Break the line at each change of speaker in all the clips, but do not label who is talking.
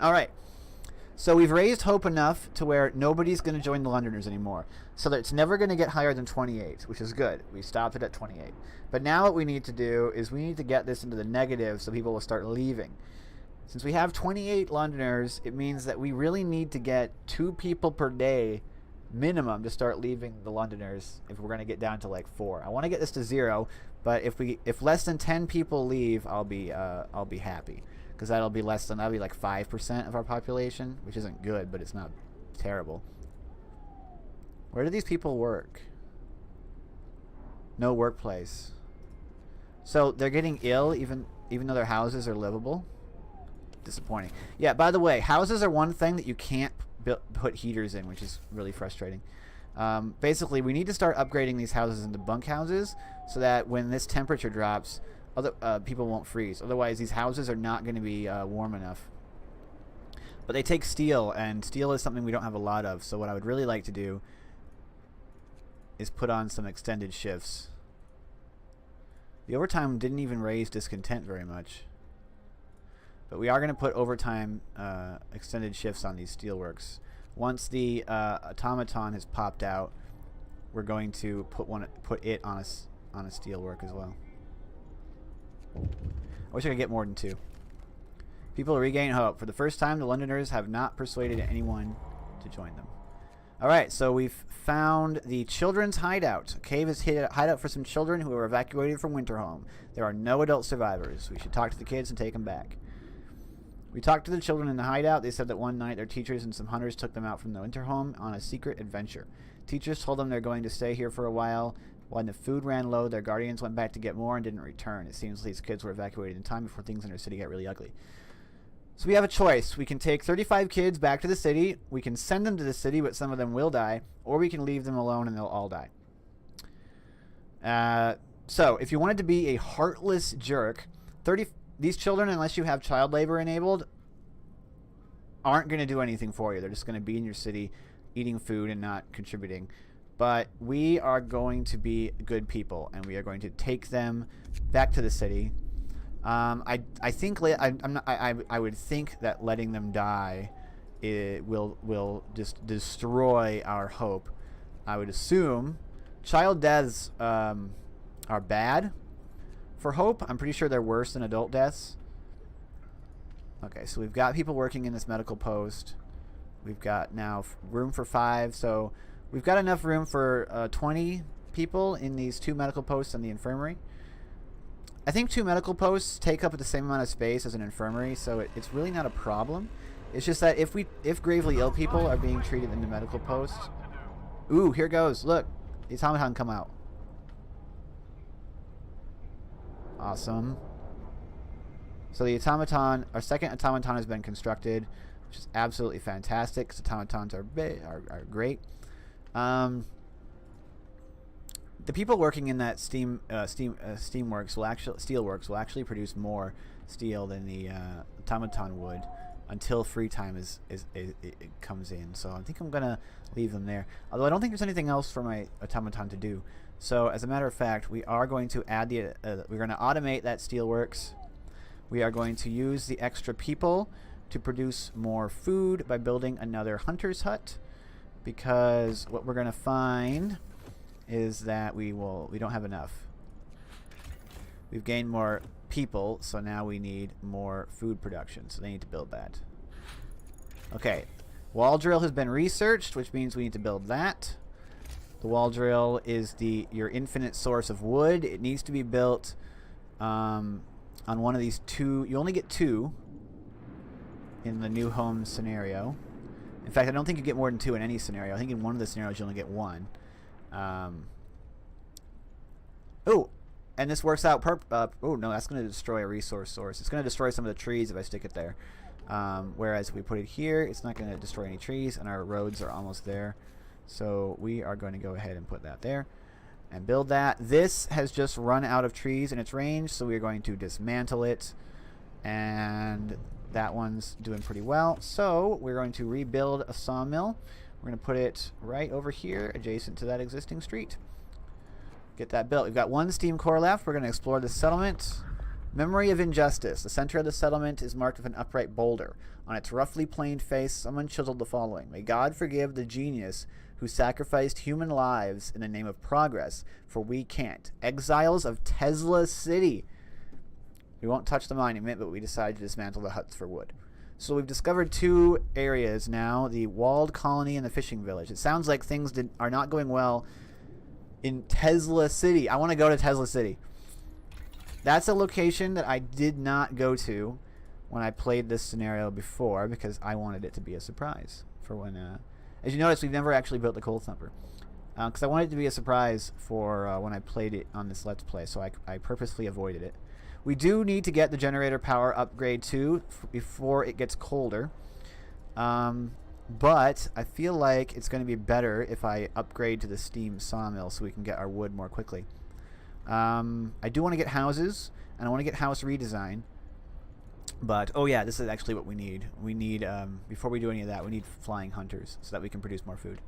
Alright. So we've raised hope enough to where nobody's going to join the Londoners anymore. So that it's never going to get higher than 28, which is good. We stopped it at 28. But now what we need to do is we need to get this into the negative so people will start leaving. Since we have 28 Londoners, it means that we really need to get 2 people per day minimum to start leaving the Londoners if we're going to get down to like 4. I want to get this to 0, but if less than 10 people leave, I'll be happy. Because that'll be like 5% of our population, which isn't good, but it's not terrible. Where do these people work? No workplace. So they're getting ill even though their houses are livable? Disappointing. Yeah, by the way, houses are one thing that you can't put heaters in, which is really frustrating. Basically, we need to start upgrading these houses into bunkhouses so that when this temperature drops, other people won't freeze. Otherwise, these houses are not going to be warm enough. But they take steel, and steel is something we don't have a lot of. So what I would really like to do is put on some extended shifts. The overtime didn't even raise discontent very much. But we are going to put overtime extended shifts on these steelworks. Once the automaton has popped out, we're going to put it on a steelwork as well. I wish I could get more than 2. People regain hope. For the first time, the Londoners have not persuaded anyone to join them. Alright, so we've found the children's hideout. A cave is hideout for some children who were evacuated from Winterhome. There are no adult survivors. We should talk to the kids and take them back. We talked to the children in the hideout. They said that one night their teachers and some hunters took them out from the Winterhome on a secret adventure. Teachers told them they're going to stay here for a while. When the food ran low, their guardians went back to get more and didn't return. It seems these kids were evacuated in time before things in our city got really ugly. So we have a choice. We can take 35 kids back to the city. We can send them to the city, but some of them will die. Or we can leave them alone and they'll all die. So if you wanted to be a heartless jerk, these children, unless you have child labor enabled, aren't going to do anything for you. They're just going to be in your city eating food and not contributing. But we are going to be good people, and we are going to take them back to the city. I would think that letting them die will just destroy our hope. I would assume child deaths are bad for hope. I'm pretty sure they're worse than adult deaths. Okay, so we've got people working in this medical post. We've got now room for 5, so we've got enough room for 20 people in these 2 medical posts and the infirmary. I think 2 medical posts take up the same amount of space as an infirmary, so it's really not a problem. It's just that if gravely ill people are being treated in the medical posts... Ooh, here goes. Look, the automaton come out. Awesome. So the automaton, our second automaton has been constructed, which is absolutely fantastic because automatons are great. The people working in that steelworks will actually produce more steel than the automaton would until free time it comes in. So I think I'm gonna leave them there. Although I don't think there's anything else for my automaton to do. So as a matter of fact, we are going to add we're going to automate that steelworks. We are going to use the extra people to produce more food by building another hunter's hut, because what we're going to find is that we don't have enough. We've gained more people, so now we need more food production, so they need to build that. Okay, wall drill has been researched, which means we need to build that. The wall drill is your infinite source of wood. It needs to be built on one of these 2. You only get 2 in the new home scenario. In fact, I don't think you get more than 2 in any scenario. I think in one of the scenarios you only get 1. Oh, and this works out oh no, that's going to destroy a resource source. It's going to destroy some of the trees if I stick it there. Whereas if we put it here, it's not going to destroy any trees, and our roads are almost there. So we are going to go ahead and put that there and build that. This has just run out of trees in its range, so we're going to dismantle it. And that one's doing pretty well. So we're going to rebuild a sawmill. We're going to put it right over here adjacent to that existing street. Get that built. We've got 1 steam core left. We're going to explore the settlement. Memory of injustice. The center of the settlement is marked with an upright boulder. On its roughly planed face, someone chiseled the following: May God forgive the genius who sacrificed human lives in the name of progress, for we can't. Exiles of Tesla City. We won't touch the monument, but we decided to dismantle the huts for wood. So we've discovered 2 areas now, the walled colony and the fishing village. It sounds like things are not going well in Tesla City. I want to go to Tesla City. That's a location that I did not go to when I played this scenario before because I wanted it to be a surprise for when... as you notice, we've never actually built the Coal Thumper. Because I wanted it to be a surprise for when I played it on this Let's Play, so I purposely avoided it. We do need to get the generator power upgrade too before it gets colder. But I feel like it's going to be better if I upgrade to the steam sawmill so we can get our wood more quickly. I do want to get houses, and I want to get house redesign. But, oh yeah, this is actually what we need. We need, before we do any of that, we need flying hunters so that we can produce more food.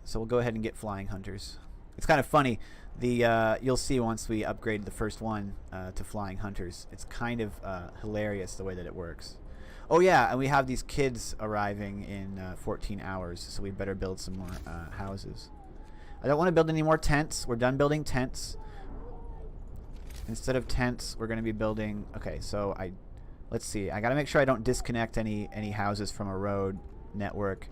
So we'll go ahead and get flying hunters. It's kind of funny. You'll see once we upgrade the first one to flying hunters. It's kind of hilarious the way that it works. Oh yeah, and we have these kids arriving in 14 hours, so we better build some more houses. I don't want to build any more tents. We're done building tents. Instead of tents, we're going to be building... Okay, so let's see. I got to make sure I don't disconnect any houses from a road network.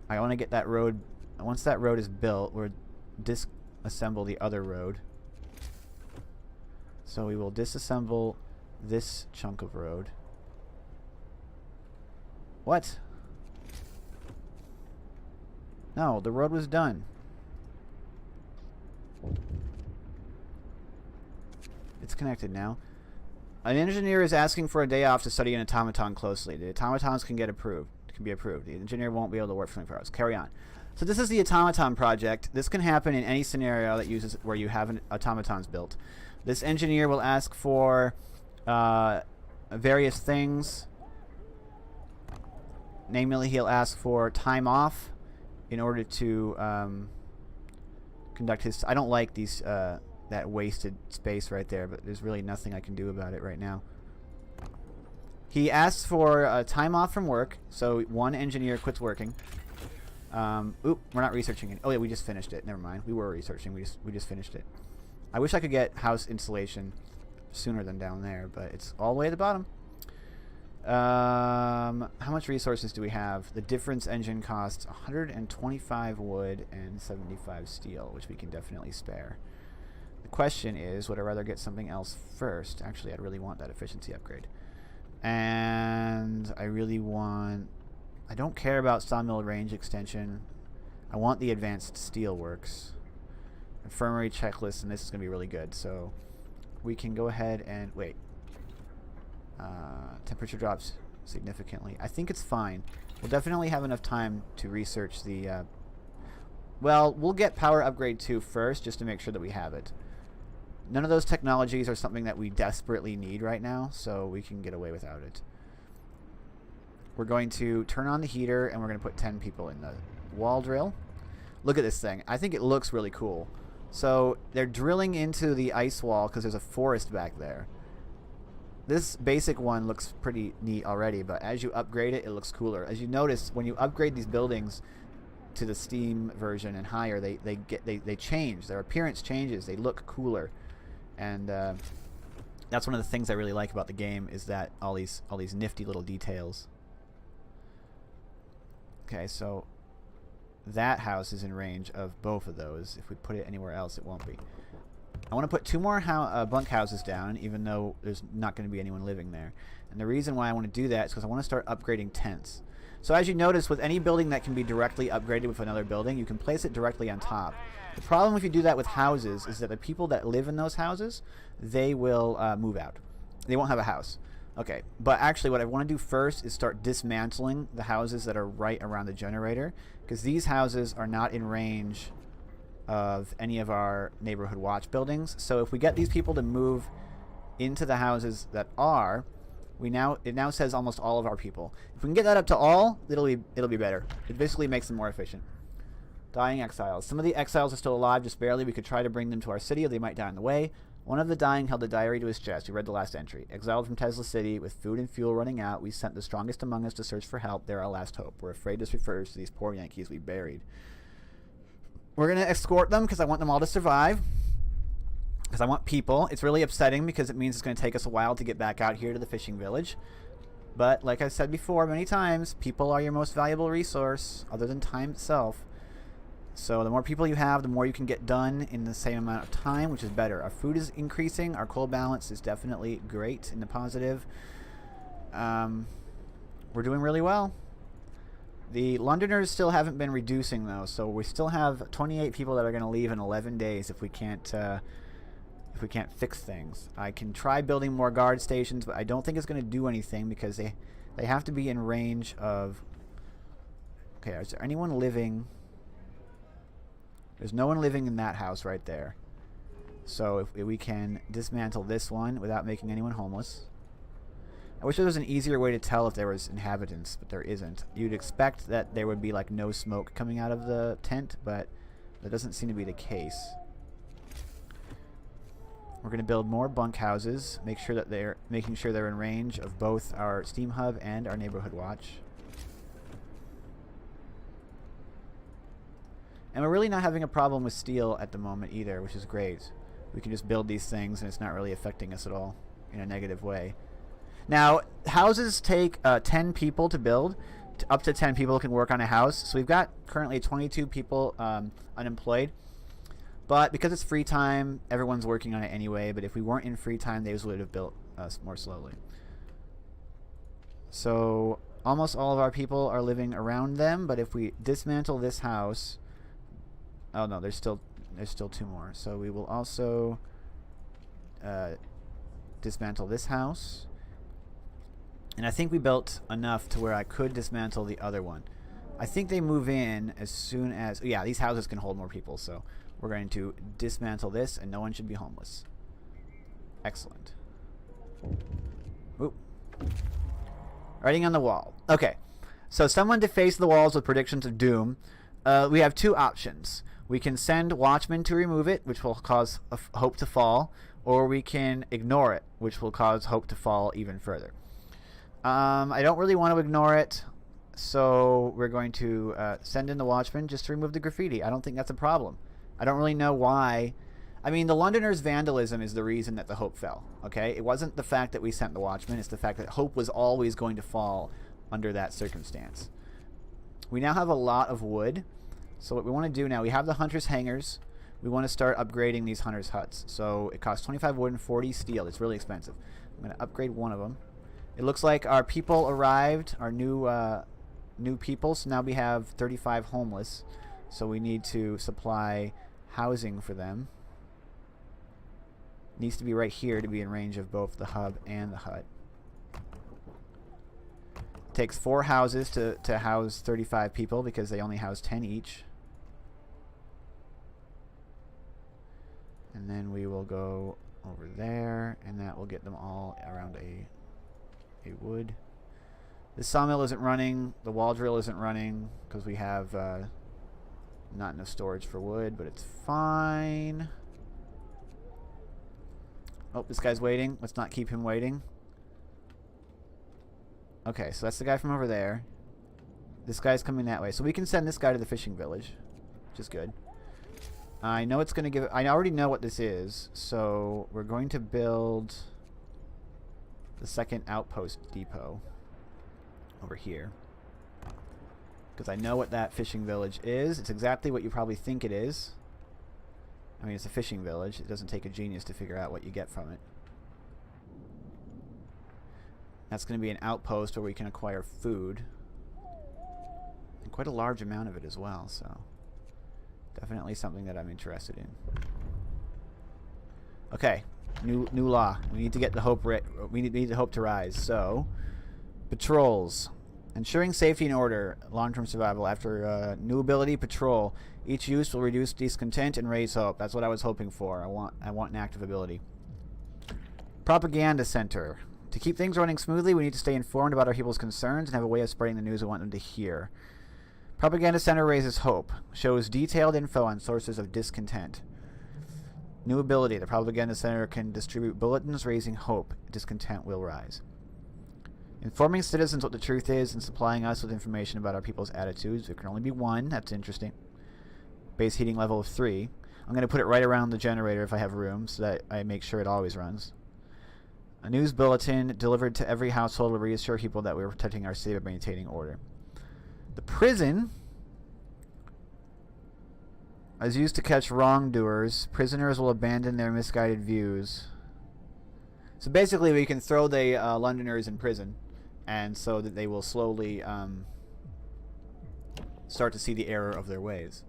I want to get that road... Once that road is built, we're disassemble the other road. So we will disassemble this chunk of road. What? No, the road was done. It's connected now. An engineer is asking for a day off to study an automaton closely. The automatons can be approved. The engineer won't be able to work for 24 hours. Carry on. So this is the automaton project. This can happen in any scenario that uses where you have automatons built. This engineer will ask for various things. Namely, he'll ask for time off in order to conduct his... I don't like these that wasted space right there, but there's really nothing I can do about it right now. He asks for time off from work, so one engineer quits working. Oop, we're not researching it. Oh yeah, we just finished it. Never mind. We were researching. We just finished it. I wish I could get house insulation sooner than down there, but it's all the way at the bottom. How much resources do we have? The difference engine costs 125 wood and 75 steel, which we can definitely spare. The question is, would I rather get something else first? Actually, I'd really want that efficiency upgrade. And I really want... I don't care about Sawmill range extension. I want the advanced steelworks. Infirmary checklist, and this is going to be really good. So we can go ahead and... Wait. Temperature drops significantly. I think it's fine. We'll definitely have enough time to research the... well, we'll get power upgrade 2 first, just to make sure that we have it. None of those technologies are something that we desperately need right now, so we can get away without it. We're going to turn on the heater, and we're going to put 10 people in the wall drill. Look at this thing. I think it looks really cool. So they're drilling into the ice wall because there's a forest back there. This basic one looks pretty neat already, but as you upgrade it, it looks cooler. As you notice, when you upgrade these buildings to the Steam version and higher, they change. Their appearance changes. They look cooler. And that's one of the things I really like about the game, is that all these nifty little details. Okay, so that house is in range of both of those. If we put it anywhere else, it won't be. I want to put 2 more bunk houses down, even though there's not going to be anyone living there. And the reason why I want to do that is because I want to start upgrading tents. So as you notice, with any building that can be directly upgraded with another building, you can place it directly on top. The problem if you do that with houses is that the people that live in those houses, they will move out. They won't have a house. Okay, but actually what I want to do first is start dismantling the houses that are right around the generator, because these houses are not in range of any of our neighborhood watch buildings. So if we get these people to move into the houses that are, it now says almost all of our people. If we can get that up to all, it'll be better. It basically makes them more efficient. Dying exiles. Some of the exiles are still alive, just barely. We could try to bring them to our city, or they might die on the way. One of the dying held a diary to his chest. He read the last entry. Exiled from Tesla City, with food and fuel running out, we sent the strongest among us to search for help. They're our last hope. We're afraid this refers to these poor Yankees we buried. We're going to escort them because I want them all to survive. Because I want people. It's really upsetting because it means it's going to take us a while to get back out here to the fishing village. But like I said before many times, people are your most valuable resource other than time itself. So the more people you have, the more you can get done in the same amount of time, which is better. Our food is increasing. Our coal balance is definitely great in the positive. We're doing really well. The Londoners still haven't been reducing, though, so we still have 28 people that are going to leave in 11 days if we can't fix things. I can try building more guard stations, but I don't think it's going to do anything because they have to be in range of... Okay, is there anyone living... There's no one living in that house right there. So if we can dismantle this one without making anyone homeless. I wish there was an easier way to tell if there was inhabitants, but there isn't. You'd expect that there would be like no smoke coming out of the tent, but that doesn't seem to be the case. We're going to build more bunkhouses, making sure they're in range of both our steam hub and our neighborhood watch. And we're really not having a problem with steel at the moment either, which is great. We can just build these things and it's not really affecting us at all in a negative way. Now, houses take 10 people to build. Up to 10 people can work on a house. So we've got currently 22 people unemployed. But because it's free time, everyone's working on it anyway. But if we weren't in free time, they would have built us more slowly. So almost all of our people are living around them. But if we dismantle this house... Oh no, there's still 2 more. So we will also dismantle this house. And I think we built enough to where I could dismantle the other one. I think they move in as soon as... Yeah, these houses can hold more people, so we're going to dismantle this, and no one should be homeless. Excellent. Oop. Writing on the wall. Okay, so someone defaced the walls with predictions of doom. We have 2 options. We can send watchmen to remove it, which will cause hope to fall, or we can ignore it, which will cause hope to fall even further. I don't really want to ignore it, so we're going to send in the watchman just to remove the graffiti. I don't think that's a problem. I don't really know why. I mean, the Londoners' vandalism is the reason that the hope fell, okay? It wasn't the fact that we sent the watchman. It's the fact that hope was always going to fall under that circumstance. We now have a lot of wood, so what we want to do now, we have the hunters' hangars. We want to start upgrading these hunters' huts. So it costs 25 wood and 40 steel. It's really expensive. I'm going to upgrade one of them. It looks like our people arrived, our new people, so now we have 35 homeless. So we need to supply housing for them. It needs to be right here to be in range of both the hub and the hut. It takes 4 houses to house 35 people because they only house 10 each. And then we will go over there, and that will get them all around a wood. The sawmill isn't running. The wall drill isn't running because we have not enough storage for wood, but it's fine. Oh, this guy's waiting. Let's not keep him waiting. Okay, so that's the guy from over there. This guy's coming that way. So we can send this guy to the fishing village, which is good. I know it's going to give... I already know what this is, so we're going to build the second outpost depot over here. Because I know what that fishing village is. It's exactly what you probably think it is. I mean, it's a fishing village. It doesn't take a genius to figure out what you get from it. That's going to be an outpost where we can acquire food. And quite a large amount of it as well, so... definitely something that I'm interested in. Okay, new law. We need to get the hope. We need the hope to rise. So, patrols, ensuring safety and order, long-term survival. After new ability, patrol. Each use will reduce discontent and raise hope. That's what I was hoping for. I want an active ability. Propaganda center. To keep things running smoothly, we need to stay informed about our people's concerns and have a way of spreading the news we want them to hear. Propaganda Center raises hope, shows detailed info on sources of discontent. New ability. The propaganda center can distribute bulletins raising hope. Discontent will rise. Informing citizens what the truth is and supplying us with information about our people's attitudes. There can only be one. That's interesting. Base heating level of 3. I'm going to put it right around the generator if I have room so that I make sure it always runs. A news bulletin delivered to every household will reassure people that we're protecting our city by maintaining order. The prison is used to catch wrongdoers. Prisoners will abandon their misguided views. So basically we can throw the Londoners in prison, and so that they will slowly start to see the error of their ways.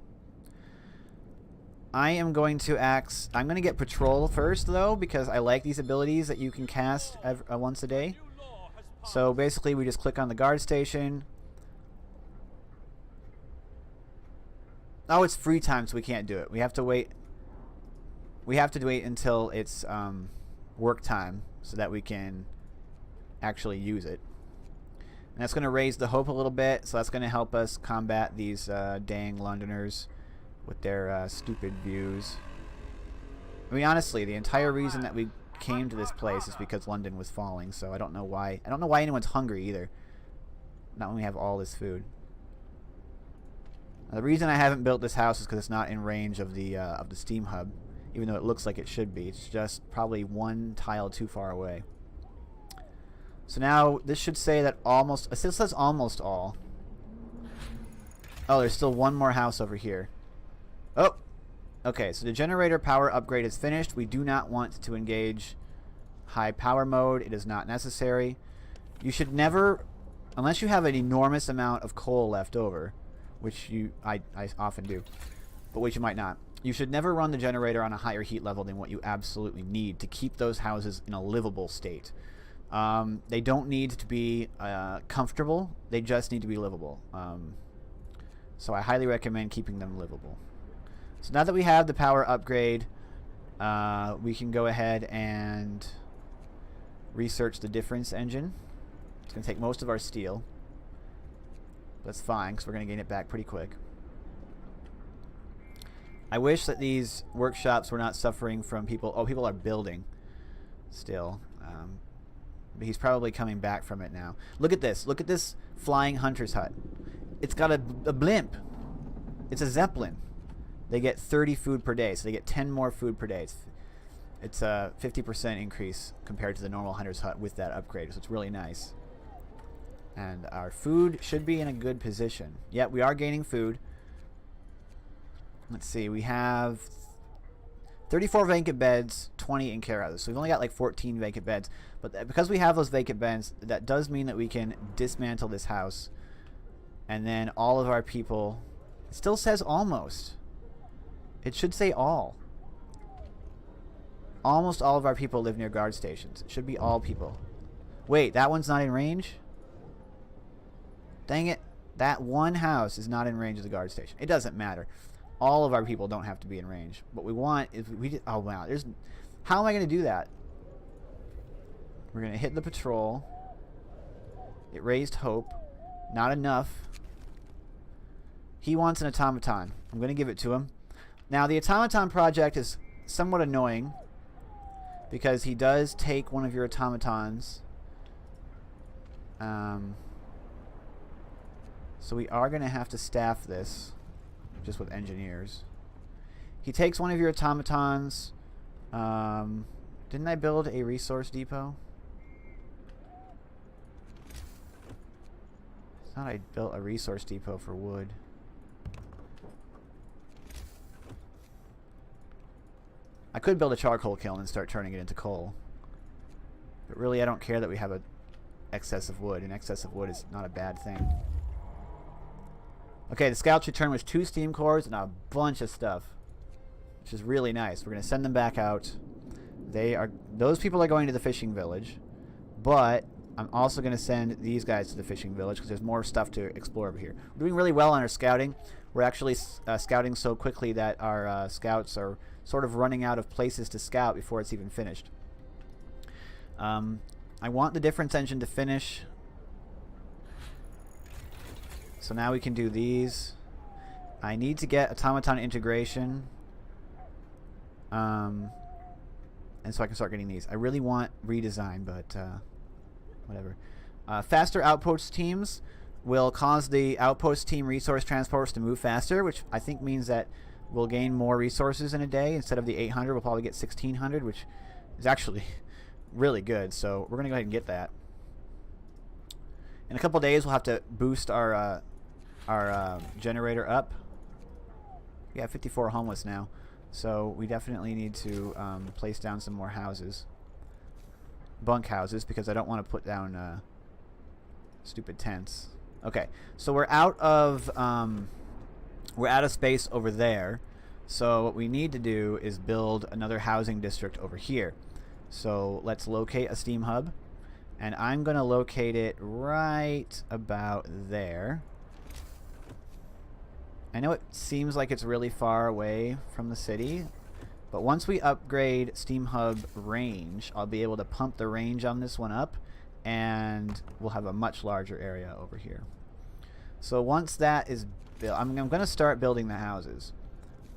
I am going to I'm going to get patrol first, though, because I like these abilities that you can cast once a day. So basically, we just click on the guard station. Oh, it's free time, so we can't do it. We have to wait. We have to wait until it's work time so that we can actually use it. And that's going to raise the hope a little bit, so that's going to help us combat these dang Londoners with their stupid views. I mean, honestly, the entire reason that we came to this place is because London was falling, so I don't know why. I don't know why anyone's hungry either. Not when we have all this food. Now, the reason I haven't built this house is because it's not in range of the steam hub, even though it looks like it should be. It's just probably one tile too far away. So now this should say that almost. It says almost all. Oh, there's still one more house over here. Oh, okay, so the generator power upgrade is finished. We do not want to engage high power mode. It is not necessary. You should never, unless you have an enormous amount of coal left over, which I often do, but which you might not. You should never run the generator on a higher heat level than what you absolutely need to keep those houses in a livable state. They don't need to be comfortable. They just need to be livable. So I highly recommend keeping them livable. So now that we have the power upgrade, we can go ahead and research the difference engine. It's going to take most of our steel. That's fine, because we're going to gain it back pretty quick. I wish that these workshops were not suffering from people. Oh, people are building still. But he's probably coming back from it now. Look at this. Look at this flying hunter's hut. It's got a blimp. It's a Zeppelin. They get 30 food per day, so they get 10 more food per day. It's a 50% increase compared to the normal hunter's hut with that upgrade, so it's really nice. And our food should be in a good position. Yep, we are gaining food. Let's see, we have 34 vacant beds, 20 in care houses. So we've only got like 14 vacant beds. But because we have those vacant beds, that does mean that we can dismantle this house. And then all of our people... It still says almost. It should say all. Almost all of our people live near guard stations. It should be all people. Wait, that one's not in range? Dang it. That one house is not in range of the guard station. It doesn't matter. All of our people don't have to be in range. What we want is oh wow, how am I going to do that? We're going to hit the patrol. It raised hope. Not enough. He wants an automaton. I'm going to give it to him. Now the automaton project is somewhat annoying because he does take one of your automatons. So we are going to have to staff this just with engineers. He takes one of your automatons. Didn't I build a resource depot? I thought I built a resource depot for wood. I could build a charcoal kiln and start turning it into coal. But really, I don't care that we have an excess of wood. An excess of wood is not a bad thing. Okay, the scouts return with 2 steam cores and a bunch of stuff, which is really nice. We're going to send them back out. Those people are going to the fishing village, but I'm also going to send these guys to the fishing village because there's more stuff to explore over here. We're doing really well on our scouting. We're actually scouting so quickly that our scouts are sort of running out of places to scout before it's even finished. I want the difference engine to finish. So now we can do these. I need to get automaton integration. And so I can start getting these. I really want redesign, but whatever. Faster outpost teams will cause the outpost team resource transporters to move faster, which I think means that we'll gain more resources in a day. Instead of the 800, we'll probably get 1,600, which is actually really good. So we're going to go ahead and get that. In a couple days, we'll have to boost our generator up. We have 54 homeless now. So we definitely need to place down some more houses. Bunk houses, because I don't want to put down stupid tents. Okay, so we're out of space over there. So what we need to do is build another housing district over here. So let's locate a steam hub, and I'm going to locate it right about there. I know it seems like it's really far away from the city, but once we upgrade Steam Hub range, I'll be able to pump the range on this one up, and we'll have a much larger area over here. So once that is built, I'm going to start building the houses,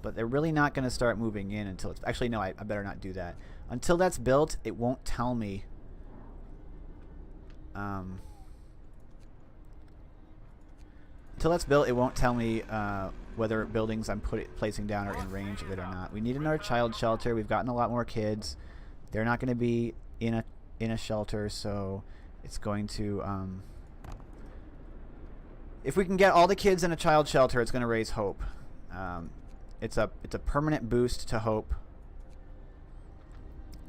but they're really not going to start moving in until it's... Actually, no, I better not do that. Until that's built, it won't tell me... Until that's built, it won't tell me whether buildings I'm placing down are in range of it or not. We need another child shelter. We've gotten a lot more kids. They're not going to be in a shelter, so it's going to... if we can get all the kids in a child shelter, it's going to raise hope. It's a permanent boost to hope.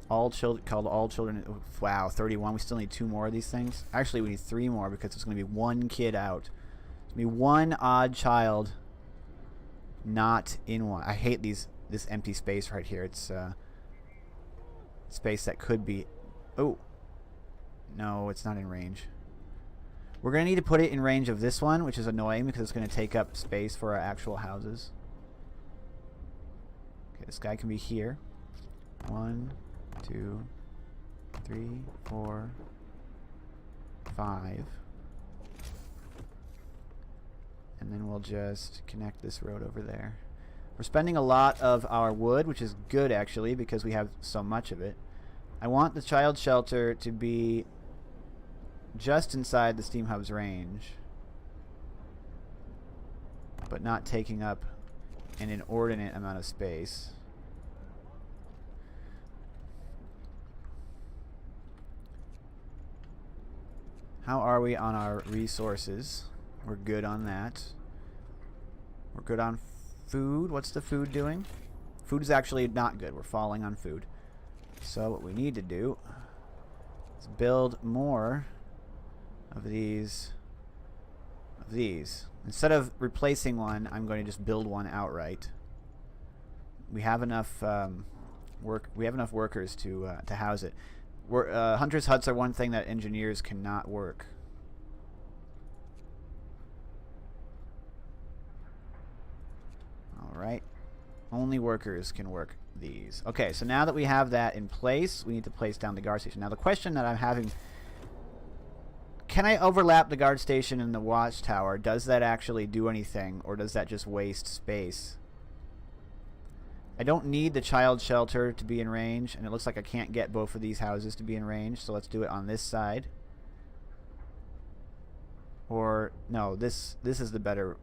All children called all children. Wow, 31. We still need 2 more of these things. Actually, we need 3 more because it's going to be 1 kid out. It's going to be 1 odd child not in one. I hate this empty space right here. It's space that could be... Oh. No, it's not in range. We're going to need to put it in range of this one, which is annoying because it's going to take up space for our actual houses. Okay, this guy can be here. 1, 2, 3, 4, 5. And then we'll just connect this road over there. We're spending a lot of our wood, which is good actually because we have so much of it. I want the child shelter to be just inside the Steam Hub's range, but not taking up an inordinate amount of space. How are we on our resources? We're good on that. We're good on food. What's the food doing? Food is actually not good. We're falling on food. So what we need to do is build more of these. Instead of replacing one, I'm going to just build one outright. We have enough We have enough workers to house it. Hunters' huts are one thing that engineers cannot work. Alright. Only workers can work these. Okay, so now that we have that in place, we need to place down the guard station. Now the question that I'm having... Can I overlap the guard station and the watchtower? Does that actually do anything, or does that just waste space? I don't need the child shelter to be in range, and it looks like I can't get both of these houses to be in range, so let's do it on this side. Or, no, this is the better...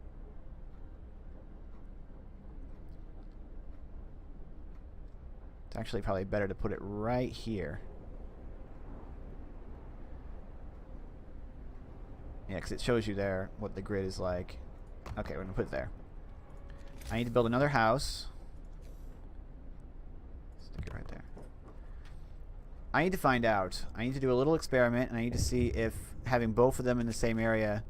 It's actually probably better to put it right here. Yeah, because it shows you there what the grid is like. Okay, we're going to put it there. I need to build another house. Stick it right there. I need to find out. I need to do a little experiment, and I need to see if having both of them in the same area...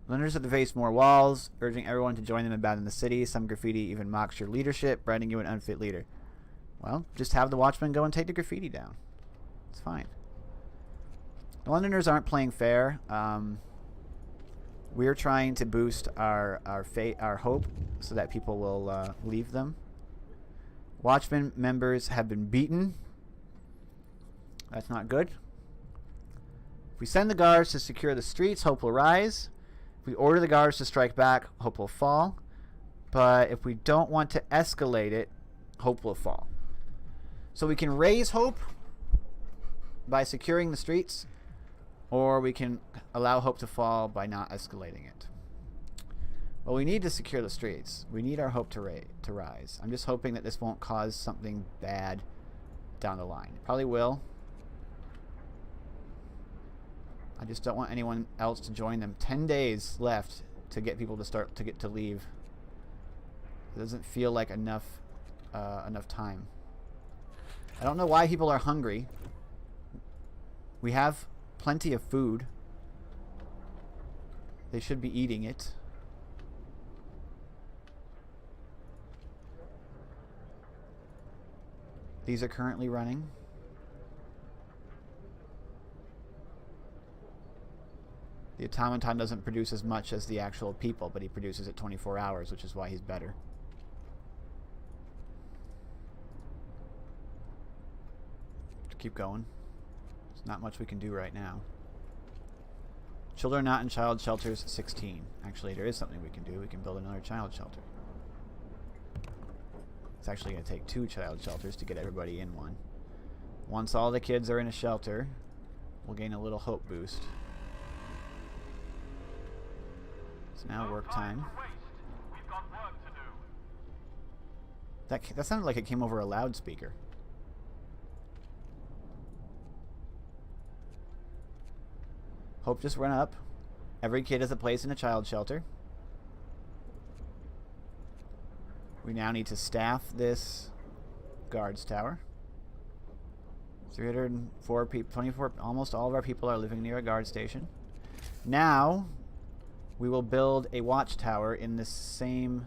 Lenders have to face more walls, urging everyone to join them and abandon the city. Some graffiti even mocks your leadership, branding you an unfit leader. Well, just have the watchmen go and take the graffiti down. It's fine. The Londoners aren't playing fair. We're trying to boost our hope so that people will leave them. Watchmen members have been beaten. That's not good. If we send the guards to secure the streets, hope will rise. If we order the guards to strike back, hope will fall. But if we don't want to escalate it, hope will fall. So we can raise hope by securing the streets, or we can allow hope to fall by not escalating it. Well, we need to secure the streets. We need our hope to rise. I'm just hoping that this won't cause something bad down the line. It probably will. I just don't want anyone else to join them. 10 days left to get people to leave. It doesn't feel like enough time. I don't know why people are hungry. We have plenty of food. They should be eating it. These are currently running. The automaton doesn't produce as much as the actual people, but he produces it 24 hours, which is why he's better. Keep going. There's not much we can do right now. Children not in child shelters, 16. Actually, there is something we can do. We can build another child shelter. It's actually going to take 2 child shelters to get everybody in one. Once all the kids are in a shelter, we'll gain a little hope boost. It's now work time. That sounded like it came over a loudspeaker. Hope just went up. Every kid has a place in a child shelter. We now need to staff this guards tower. 304 people, 24, almost all of our people are living near a guard station. Now, we will build a watchtower in this same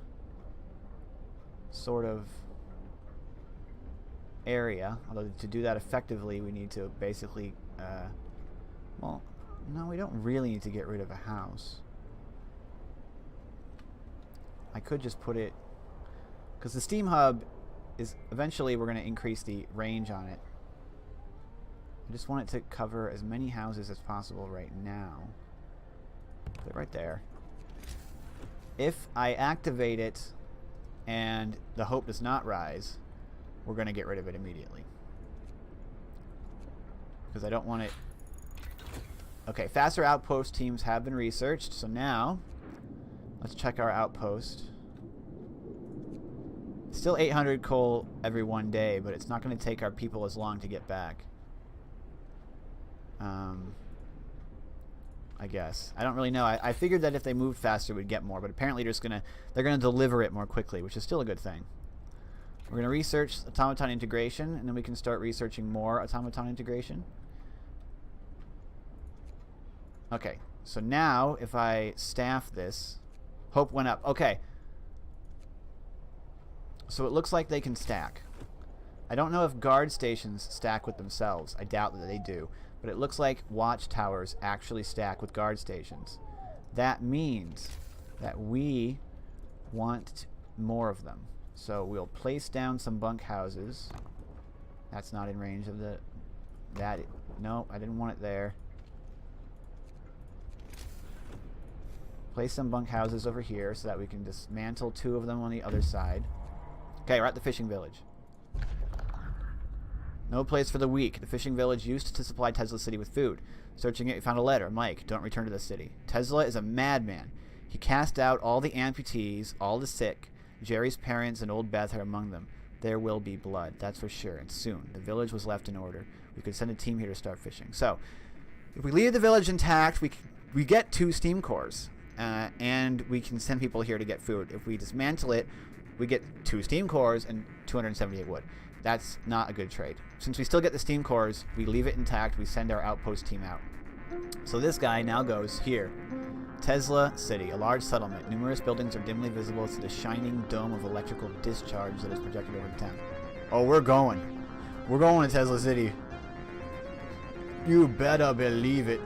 sort of area. Although to do that effectively, we need to basically, well, no, we don't really need to get rid of a house. I could just put it, because the steam hub is, eventually we're going to increase the range on it. I just want it to cover as many houses as possible right now. Put it right there. If I activate it and the hope does not rise, we're going to get rid of it immediately. Because I don't want it... Okay, faster outpost teams have been researched, so now let's check our outpost. Still 800 coal every 1 day, but it's not going to take our people as long to get back. I guess. I don't really know. I figured that if they moved faster, we'd get more, but apparently they're gonna deliver it more quickly, which is still a good thing. We're gonna research automaton integration, and then we can start researching more automaton integration. Okay, so now if I staff this, hope went up. Okay. So it looks like they can stack. I don't know if guard stations stack with themselves. I doubt that they do. But it looks like watchtowers actually stack with guard stations. That means that we want more of them. So we'll place down some bunkhouses. That's not in range of the... No, I didn't want it there. Place some bunkhouses over here so that we can dismantle 2 of them on the other side. Okay, we're at the fishing village. No place for the weak. The fishing village used to supply Tesla City with food. Searching it, we found a letter. Mike, don't return to the city. Tesla is a madman. He cast out all the amputees, all the sick. Jerry's parents and old Beth are among them. There will be blood, that's for sure, and soon. The village was left in order. We could send a team here to start fishing. So, if we leave the village intact, we get 2 steam cores. And we can send people here to get food. If we dismantle it, we get 2 steam cores and 278 wood. That's not a good trade. Since we still get the steam cores, we leave it intact. We send our outpost team out. So this guy now goes here. Tesla City, a large settlement. Numerous buildings are dimly visible to the shining dome of electrical discharge that is projected over the town. Oh, we're going. We're going to Tesla City. You better believe it.